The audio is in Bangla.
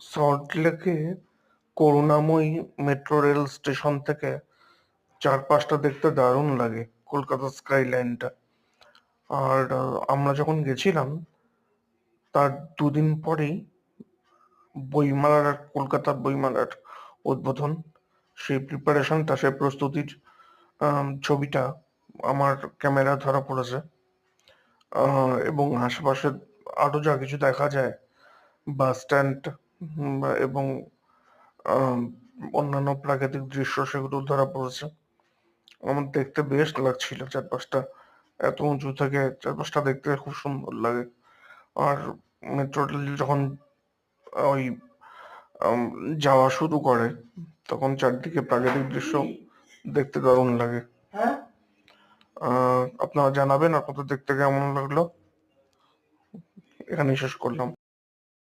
সল্টলেকে করুণাময়ী মেট্রো রেল স্টেশন থেকে চারপাশটা দেখতে দারুণ লাগে, কলকাতা স্কাইলাইনটা। আর আমরা যখন গেছিলাম তার দুদিন পরেই কলকাতার বইমেলার উদ্বোধন। সেই প্রিপারেশনটা, সেই প্রস্তুতির ছবিটা আমার ক্যামেরা ধরা পড়েছে। এবং আশেপাশে আরো যা কিছু দেখা যায়, বাস স্ট্যান্ড এবং আম, অন্যান্য প্রাকৃতিক দৃশ্য, সেগুলো ধরা পড়েছে। আমার দেখতে বেশ লাগছিল চারপাশটা, এত উঁচু থেকে চারপাশটা দেখতে খুব সুন্দর লাগে। আর মেট্রো রেল যখন ওই আম, যাওয়া শুরু করে তখন চারদিকে প্রাকৃতিক দৃশ্য দেখতে দারুণ লাগে। আপনারা জানাবেন আপনাদের দেখতে কেমন লাগলো। এখানেই শেষ করলাম।